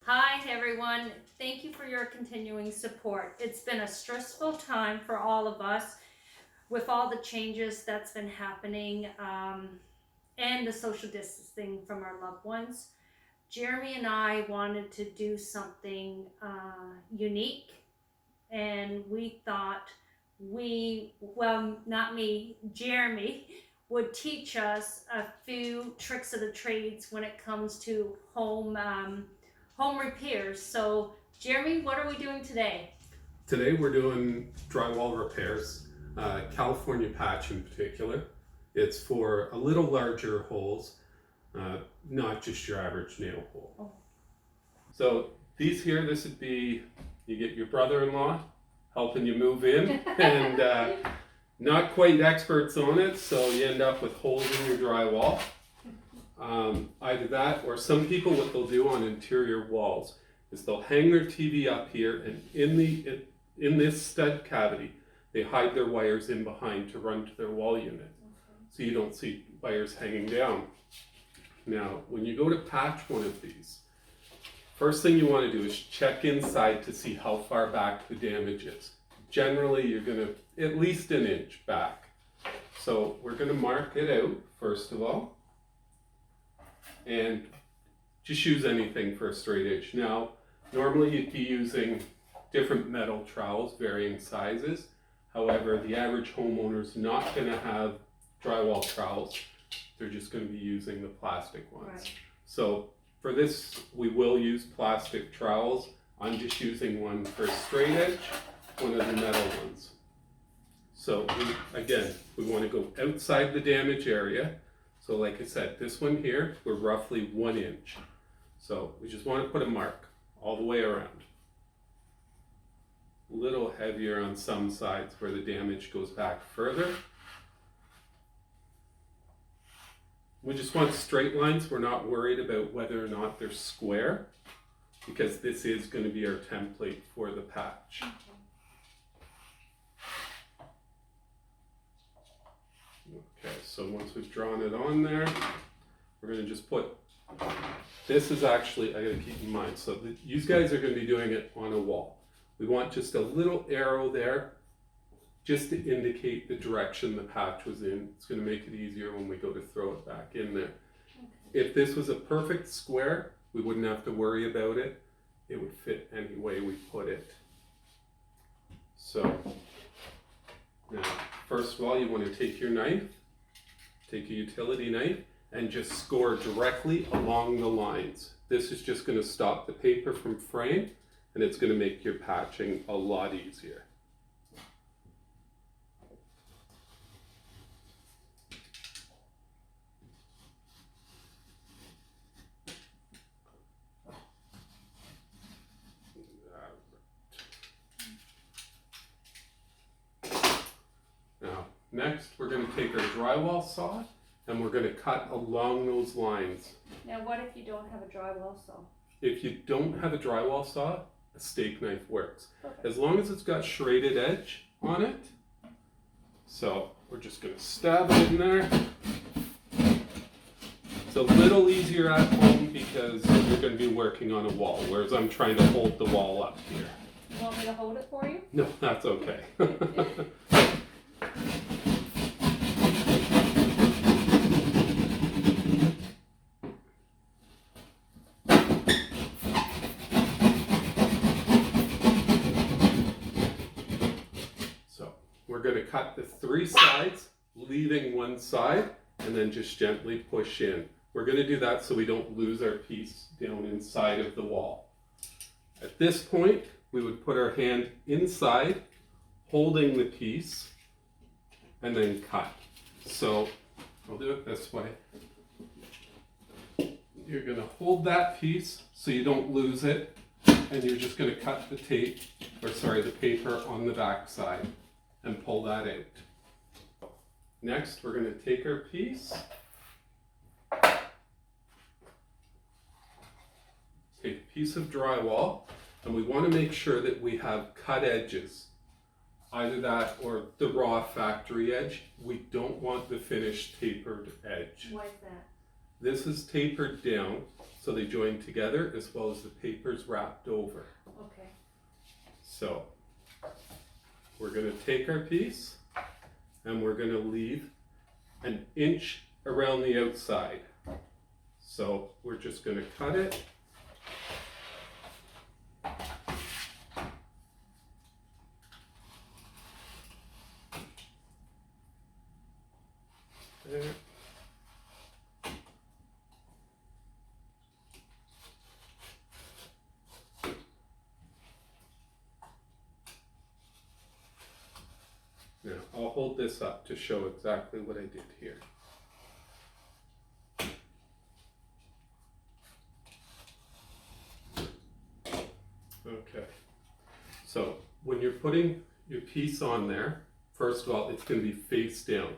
Hi everyone, thank you for your continuing support. It's been a stressful time for all of us with all the changes that's been happening and the social distancing from our loved ones. Jeremy and I wanted to do something unique, and we thought not me, Jeremy would teach us a few tricks of the trades when it comes to home repairs. So Jeremy, what are we doing today? Today we're doing drywall repairs, California patch in particular. It's for a little larger holes, not just your average nail hole. Oh. So these here, this would be, you get your brother-in-law helping you move in, and not quite experts on it, so you end up with holes in your drywall. Either that, or some people, what they'll do on interior walls is they'll hang their TV up here, and in this stud cavity they hide their wires in behind to run to their wall unit, so you don't see wires hanging down. Now when you go to patch one of these, first thing you want to do is check inside to see how far back the damage is. Generally you're going to at least an inch back, so we're going to mark it out first of all, and just use anything for a straight edge. Now, normally you'd be using different metal trowels, varying sizes. However, the average homeowner's not going to have drywall trowels. They're just going to be using the plastic ones. Right. So for this, we will use plastic trowels. I'm just using one for straight edge, one of the metal ones. So we want to go outside the damage area. So like I said, this one here, we're roughly 1 inch. So we just want to put a mark all the way around. A little heavier on some sides where the damage goes back further. We just want straight lines. We're not worried about whether or not they're square, because this is going to be our template for the patch. Okay, so once we've drawn it on there, we're going to just put, this is actually, I got to keep in mind, so you guys are going to be doing it on a wall. We want just a little arrow there, just to indicate the direction the patch was in. It's going to make it easier when we go to throw it back in there. Okay. If this was a perfect square, we wouldn't have to worry about it. It would fit any way we put it. So, now, first of all, you want to take your knife, take a utility knife, and just score directly along the lines. This is just going to stop the paper from fraying, and it's going to make your patching a lot easier. Now, next we're going to take our drywall saw and we're going to cut along those lines. Now what if you don't have a drywall saw? If you don't have a drywall saw, a steak knife works. Perfect. As long as it's got serrated edge on it. So we're just going to stab it in there. It's a little easier at home because you're going to be working on a wall, whereas I'm trying to hold the wall up here. You want me to hold it for you? No, that's okay. We're going to cut the 3 sides, leaving one side, and then just gently push in. We're going to do that so we don't lose our piece down inside of the wall. At this point, we would put our hand inside, holding the piece, and then cut. So I'll do it this way. You're going to hold that piece so you don't lose it, and you're just going to cut the the paper on the back side and pull that out. Next, we're going to take our piece, take a piece of drywall, and we want to make sure that we have cut edges. Either that or the raw factory edge. We don't want the finished tapered edge. Why is that? This is tapered down so they join together, as well as the paper's wrapped over. Okay. So we're going to take our piece and we're going to leave an inch around the outside. So we're just going to cut it. There. Now, I'll hold this up to show exactly what I did here. Okay, so when you're putting your piece on there, first of all, it's going to be face down.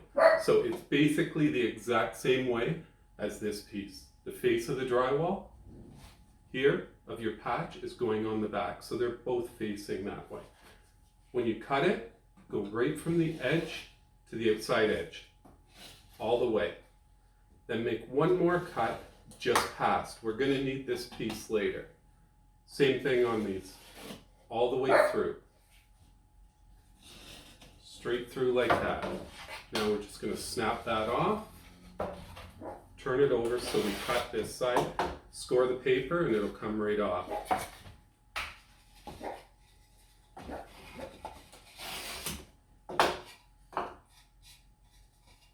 So it's basically the exact same way as this piece. The face of the drywall here of your patch is going on the back, so they're both facing that way. When you cut it, go right from the edge to the outside edge, all the way. Then make one more cut just past. We're going to need this piece later. Same thing on these, all the way through. Straight through like that. Now we're just going to snap that off, turn it over so we cut this side, score the paper, and it'll come right off.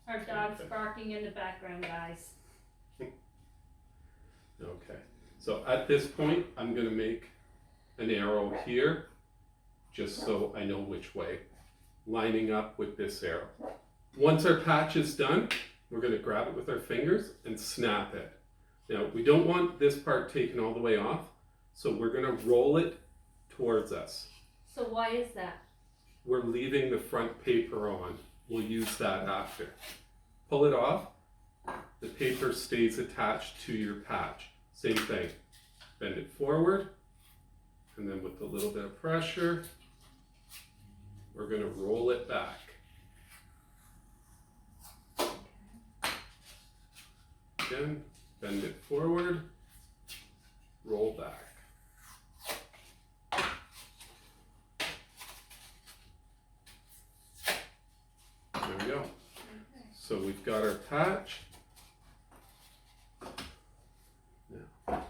Our dog's barking in the background, guys. Okay, so at this point, I'm going to make an arrow here, just so I know which way, lining up with this arrow. Once our patch is done, we're going to grab it with our fingers and snap it. Now, we don't want this part taken all the way off, so we're going to roll it towards us. So why is that? We're leaving the front paper on. We'll use that after. Pull it off, the paper stays attached to your patch. Same thing, bend it forward, and then with a little bit of pressure, we're going to roll it back. Again, bend it forward, roll back. There we go. Okay. So we've got our patch. Now,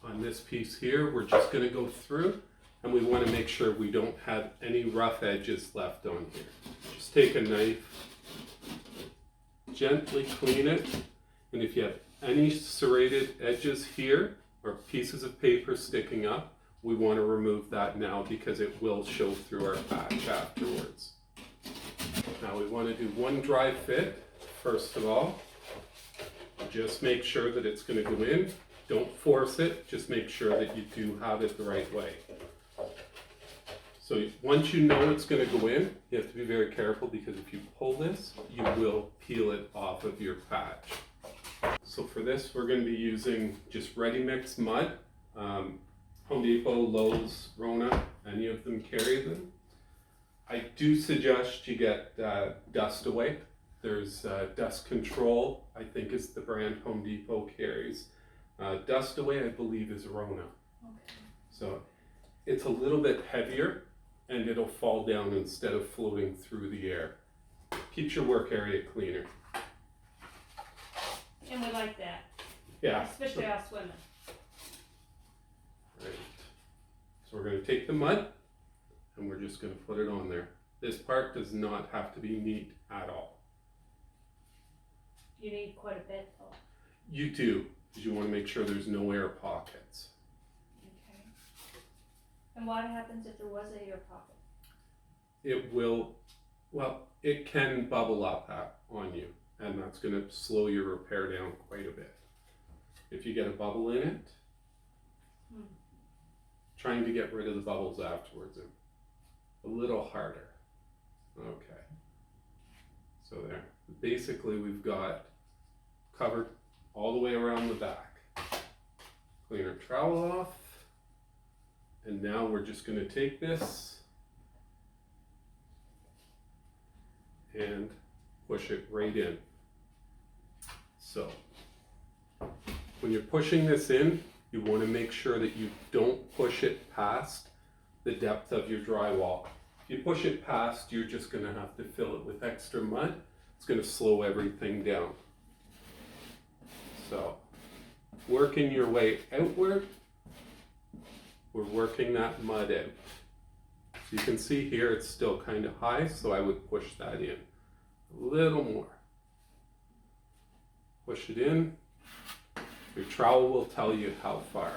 on this piece here, we're just going to go through, and we want to make sure we don't have any rough edges left on here. Just take a knife, gently clean it, and if you have any serrated edges here or pieces of paper sticking up, we want to remove that now because it will show through our patch afterwards. Now we want to do one dry fit. First of all, just make sure that it's going to go in. Don't force it, just make sure that you do have it the right way. So once you know it's going to go in, you have to be very careful because if you pull this, you will peel it off of your patch. So for this, we're going to be using just ready mix mud. Home Depot, Lowe's, Rona, any of them carry them. I do suggest you get Dust Away. There's Dust Control, I think is the brand Home Depot carries. Dust Away, I believe, is Rona. Okay. So it's a little bit heavier and it'll fall down instead of floating through the air. Keeps your work area cleaner. And we like that. Yeah. Especially us women. Right. So we're going to take the mud and we're just going to put it on there. This part does not have to be neat at all. You need quite a bit though. You do, because you want to make sure there's no air pockets. Okay. And what happens if there was a air pocket? It will, well, it can bubble up on you, and that's going to slow your repair down quite a bit. If you get a bubble in it, trying to get rid of the bubbles afterwards, a little harder. Okay. So there. Basically, we've got covered all the way around the back. Clean our trowel off. And now we're just going to take this and push it right in. So when you're pushing this in, you want to make sure that you don't push it past the depth of your drywall. If you push it past, you're just going to have to fill it with extra mud. It's going to slow everything down. So, working your way outward, we're working that mud out. So you can see here it's still kind of high, so I would push that in a little more. Push it in. Your trowel will tell you how far.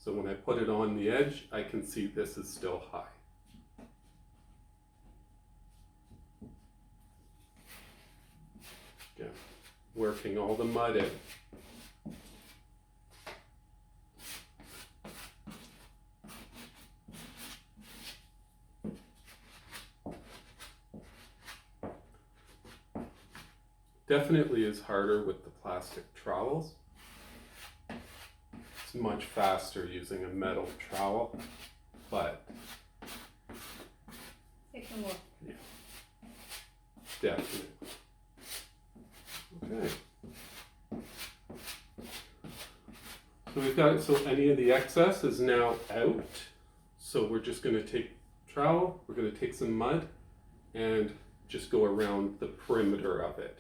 So when I put it on the edge, I can see this is still high. Again, working all the mud out. Definitely is harder with the plastic trowels. It's much faster using a metal trowel, but It can work. yeah, definitely. Okay. So we've got, so any of the excess is now out. So we're just going to take trowel, we're going to take some mud and just go around the perimeter of it.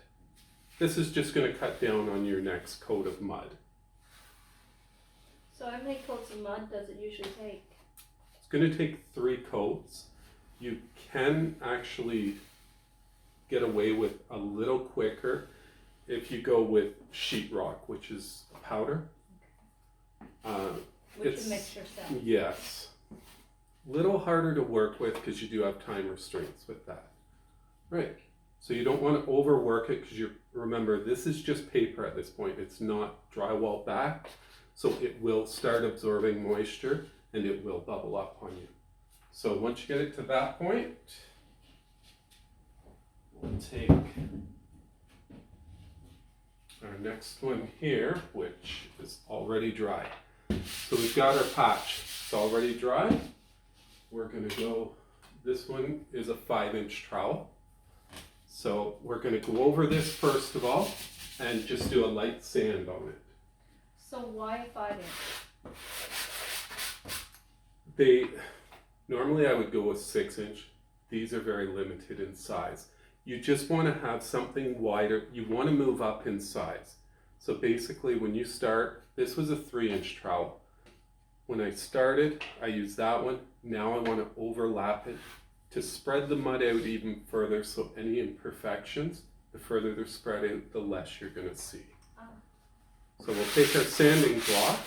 This is just going to cut down on your next coat of mud. So how many coats of mud does it usually take? It's going to take 3 coats. You can actually get away with a little quicker if you go with sheetrock, which is a powder. Which is a mixture stuff. Yes. Little harder to work with because you do have time restraints with that. Right. So you don't want to overwork it because remember, this is just paper at this point. It's not drywall back. So it will start absorbing moisture and it will bubble up on you. So once you get it to that point, we'll take our next one here, which is already dry. So we've got our patch. It's already dry. We're going to go, this one is a 5-inch trowel. So we're going to go over this first of all and just do a light sand on it. So why 5-inch? Normally I would go with 6-inch. These are very limited in size. You just want to have something wider. You want to move up in size. So basically when you start, this was a 3-inch trowel. When I started, I used that one. Now I want to overlap it to spread the mud out even further, so any imperfections, the further they're spread out, the less you're going to see. So we'll take our sanding block,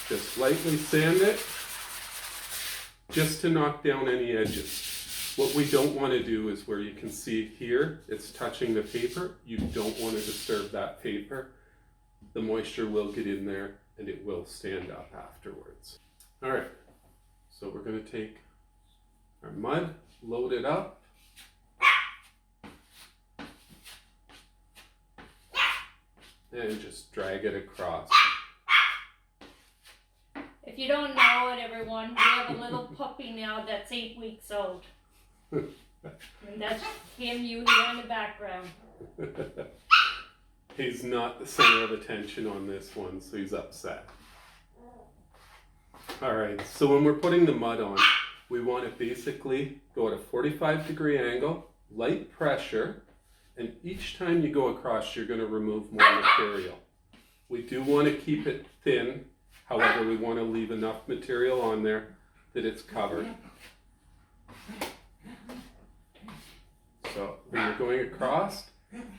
just lightly sand it, just to knock down any edges. What we don't want to do is where you can see here, it's touching the paper. You don't want to disturb that paper. The moisture will get in there and it will stand up afterwards. All right. So we're going to take our mud, load it up, and just drag it across. If you don't know it, everyone, we have a little puppy now that's 8 weeks old. And that's him you hear in the background. He's not the center of attention on this one, so he's upset. Alright, so when we're putting the mud on, we want to basically go at a 45-degree angle, light pressure, and each time you go across, you're going to remove more material. We do want to keep it thin, however, we want to leave enough material on there that it's covered. So when you're going across,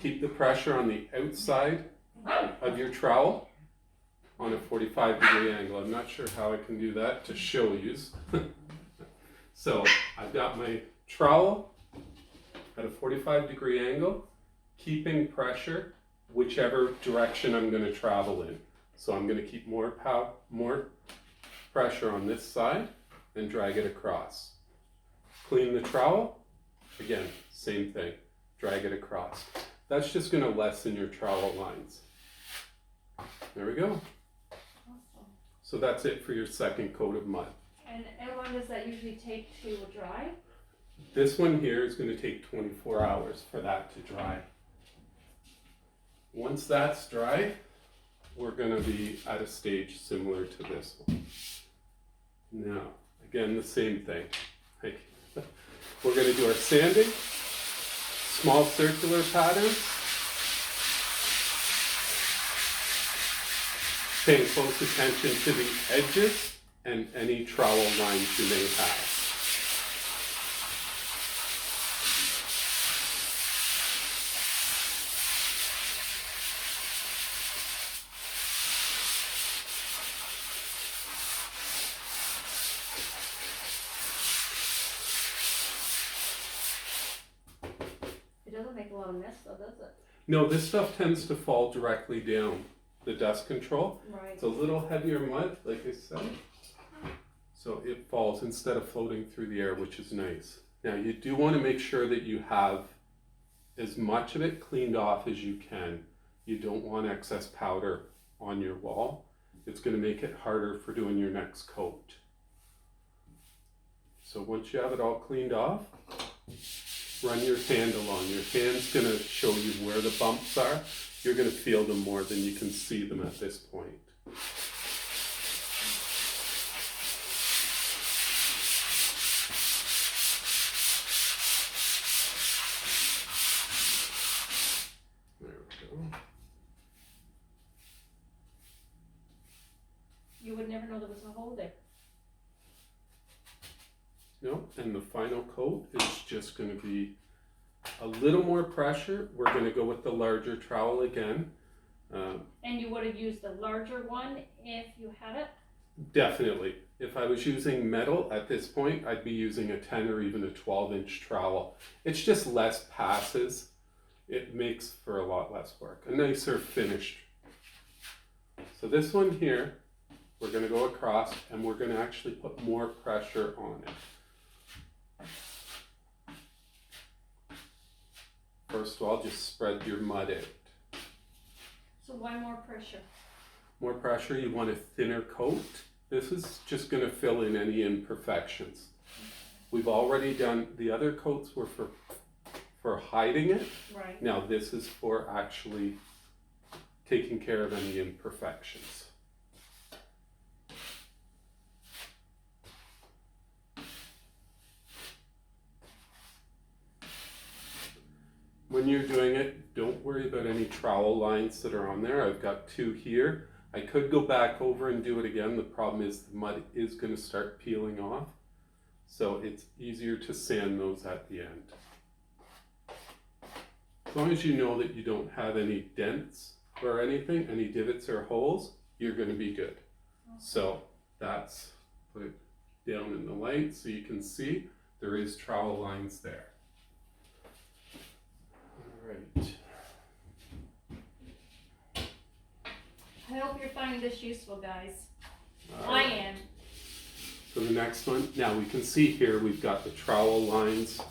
keep the pressure on the outside of your trowel on a 45-degree angle. I'm not sure how I can do that to show you. So I've got my trowel at a 45-degree angle, keeping pressure whichever direction I'm going to travel in. So I'm going to keep more pressure on this side and drag it across. Clean the trowel. Again, same thing. Drag it across. That's just going to lessen your trowel lines. There we go. Awesome. So that's it for your second coat of mud. And how long does that usually take to dry? This one here is going to take 24 hours for that to dry. Once that's dry, we're gonna be at a stage similar to this one. Now, again, the same thing. Like, we're gonna do our sanding, small circular patterns, paying close attention to the edges and any trowel lines you may have. It doesn't make a lot of mess though, does it? No, this stuff tends to fall directly down the dust control. Right. It's a little heavier mud, like I said. So it falls instead of floating through the air, which is nice. Now you do want to make sure that you have as much of it cleaned off as you can. You don't want excess powder on your wall. It's going to make it harder for doing your next coat. So once you have it all cleaned off, run your hand along. Your hand's going to show you where the bumps are. You're going to feel them more than you can see them at this point. There we go. You would never know there was a hole there. No, and the final coat is just going to be a little more pressure. We're going to go with the larger trowel again. And you would have used the larger one if you had it? Definitely. If I was using metal at this point, I'd be using a 10 or even a 12-inch trowel. It's just less passes. It makes for a lot less work. A nicer finish. So this one here, we're going to go across and we're going to actually put more pressure on it. First of all, just spread your mud out. So why more pressure? More pressure, you want a thinner coat. This is just going to fill in any imperfections. We've already done, the other coats were for hiding it. Right. Now this is for actually taking care of any imperfections. When you're doing it, don't worry about any trowel lines that are on there. I've got 2 here. I could go back over and do it again. The problem is the mud is going to start peeling off. So it's easier to sand those at the end. As long as you know that you don't have any dents or anything, any divots or holes, you're going to be good. Okay. So that's, put it down in the light so you can see there is trowel lines there. Right. I hope you're finding this useful, guys. All I right. am. So the next one, now we can see here we've got the trowel lines.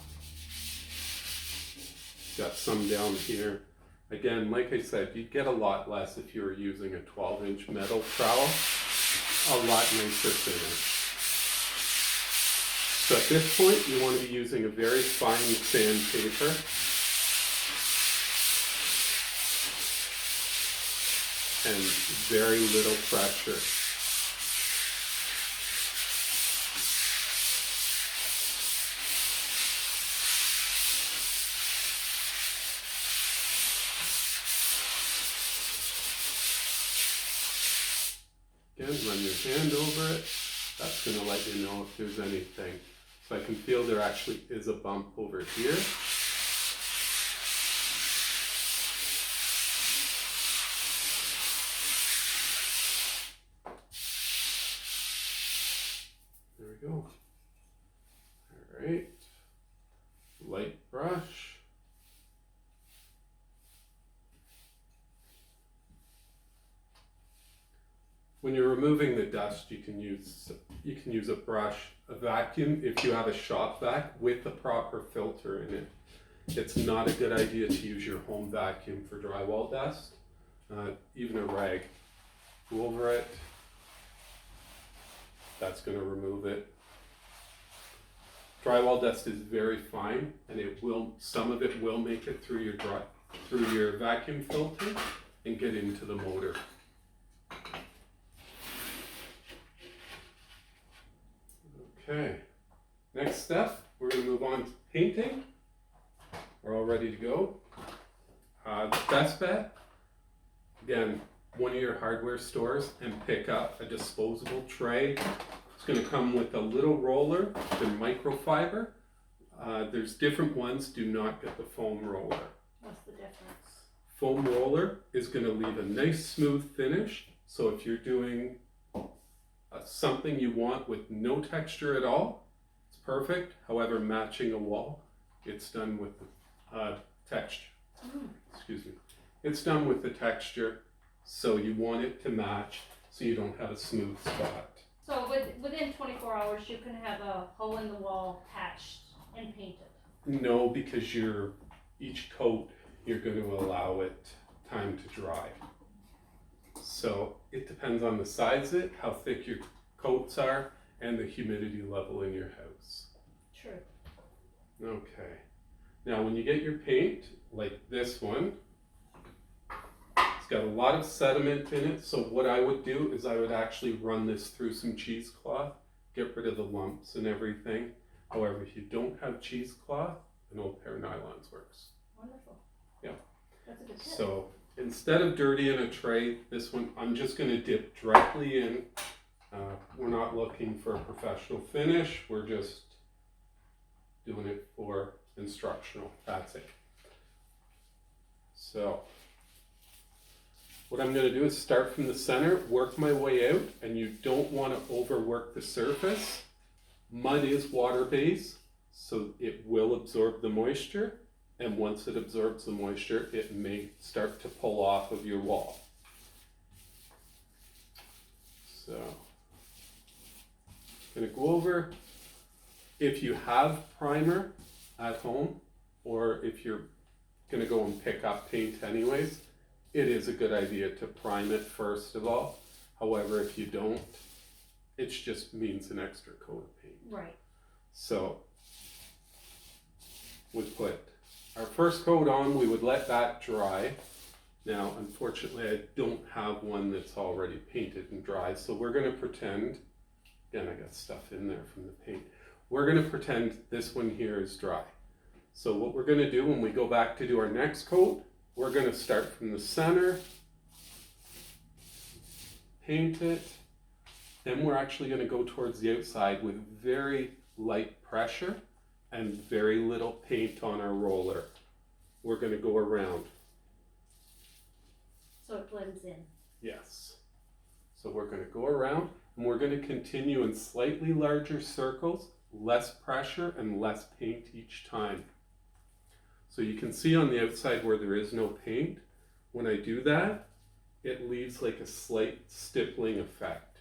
Got some down here. Again, like I said, you'd get a lot less if you were using a 12-inch metal trowel. A lot nicer finish. So at this point, you want to be using a very fine sandpaper. And very little pressure. Again, run your hand over it. That's going to let you know if there's anything. So I can feel there actually is a bump over here. There we go. All right. Light brush. When you're removing the dust, you can use a brush, a vacuum if you have a shop vac with a proper filter in it. It's not a good idea to use your home vacuum for drywall dust. Even a rag. Go over it. That's going to remove it. Drywall dust is very fine, and some of it will make it through your through your vacuum filter and get into the motor. Okay, next step, we're going to move on to painting. We're all ready to go. The best bet, again, one of your hardware stores and pick up a disposable tray. It's going to come with a little roller. They're microfiber. There's different ones. Do not get the foam roller. What's the difference? Foam roller is going to leave a nice smooth finish. So if you're doing something you want with no texture at all, it's perfect. However, matching a wall, it's done with texture. Excuse me. It's done with the texture, so you want it to match so you don't have a smooth spot. So within 24 hours, you can have a hole in the wall patched and painted. No, because each coat, you're going to allow it time to dry. So it depends on the size of it, how thick your coats are, and the humidity level in your house. True. Okay. Now when you get your paint, like this one, it's got a lot of sediment in it, so what I would do is I would actually run this through some cheesecloth, get rid of the lumps and everything. However, if you don't have cheesecloth, an old pair of nylons works. Wonderful. Yeah. That's a good tip. So instead of dirtying a tray, this one I'm just going to dip directly in. We're not looking for a professional finish, we're just doing it for instructional. That's it. So what I'm going to do is start from the center, work my way out, and you don't want to overwork the surface. Mud is water-based, so it will absorb the moisture, and once it absorbs the moisture, it may start to pull off of your wall. So I'm going to go over, if you have primer at home, or if you're going to go and pick up paint anyways, it is a good idea to prime it first of all. However, if you don't, it just means an extra coat of paint. Right. So we put our first coat on, we would let that dry. Now, unfortunately, I don't have one that's already painted and dry, so we're going to pretend, again, I got stuff in there from the paint. We're going to pretend this one here is dry. So what we're going to do when we go back to do our next coat, we're going to start from the center, paint it, then we're actually going to go towards the outside with very light pressure and very little paint on our roller. We're going to go around. So it blends in. Yes. So we're going to go around and we're going to continue in slightly larger circles, less pressure and less paint each time. So you can see on the outside where there is no paint, when I do that, it leaves like a slight stippling effect.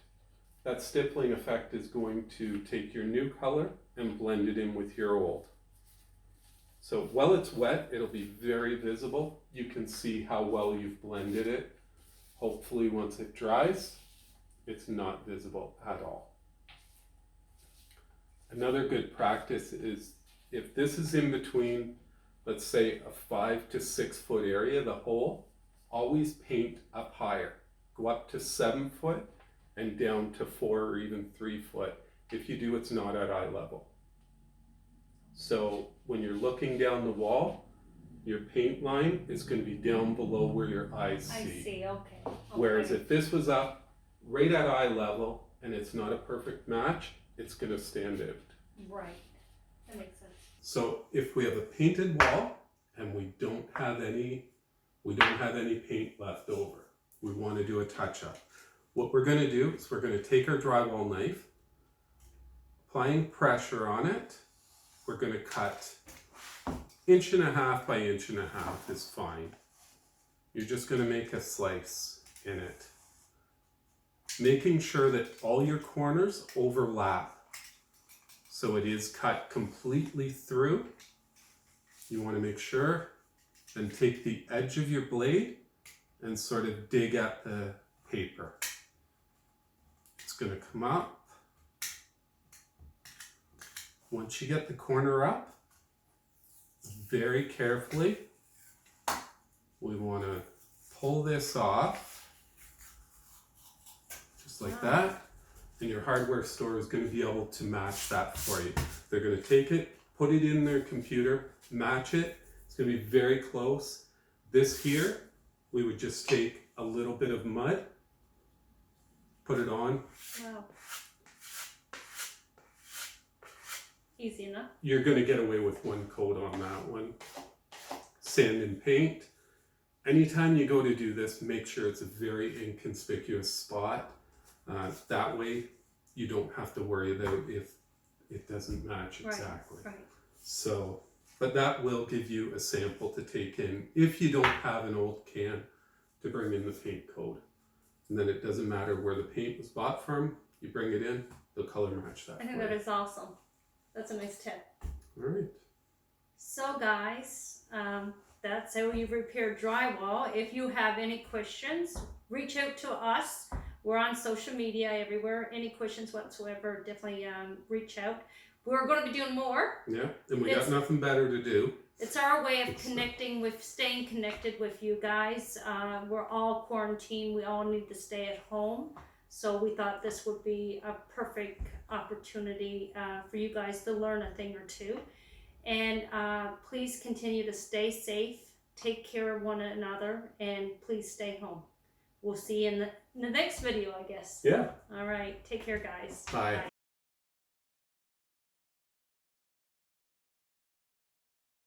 That stippling effect is going to take your new color and blend it in with your old. So while it's wet, it'll be very visible. You can see how well you've blended it. Hopefully once it dries, it's not visible at all. Another good practice is if this is in between, let's say a 5 to 6 foot area, the hole, always paint up higher. Go up to 7 foot and down to 4 or even 3 foot. If you do, it's not at eye level. So when you're looking down the wall, your paint line is going to be down below where your eyes see. I see, okay. Whereas if this was up right at eye level and it's not a perfect match, it's going to stand out. Right, that makes sense. So if we have a painted wall and we don't have any paint left over, we want to do a touch-up. What we're going to do is we're going to take our drywall knife, applying pressure on it. We're going to cut 1.5 by 1.5 is fine. You're just going to make a slice in it, making sure that all your corners overlap. So it is cut completely through. You want to make sure, then take the edge of your blade and sort of dig at the paper. It's going to come up. Once you get the corner up, very carefully we want to pull this off, just like that. And your hardware store is going to be able to match that for you. They're going to take it, put it in their computer, match it. It's going to be very close. This here, we would just take a little bit of mud, put it on. Wow. Easy enough. You're going to get away with one coat on that one. Sand and paint. Anytime you go to do this, make sure it's a very inconspicuous spot. That way you don't have to worry about if it doesn't match exactly. Right. So, but that will give you a sample to take in if you don't have an old can to bring in the paint code. And then it doesn't matter where the paint was bought from, you bring it in, they'll color match that. I think that is awesome. That's a nice tip. All right. So guys, that's how you repair drywall. If you have any questions, reach out to us. We're on social media everywhere. Any questions whatsoever, definitely reach out. We're going to be doing more. Yeah, and we got nothing better to do. It's our way of staying connected with you guys. We're all quarantined. We all need to stay at home. So we thought this would be a perfect opportunity for you guys to learn a thing or two. And please continue to stay safe, take care of one another, and please stay home. We'll see you in the next video, I guess. Yeah. All right. Take care, guys. Bye.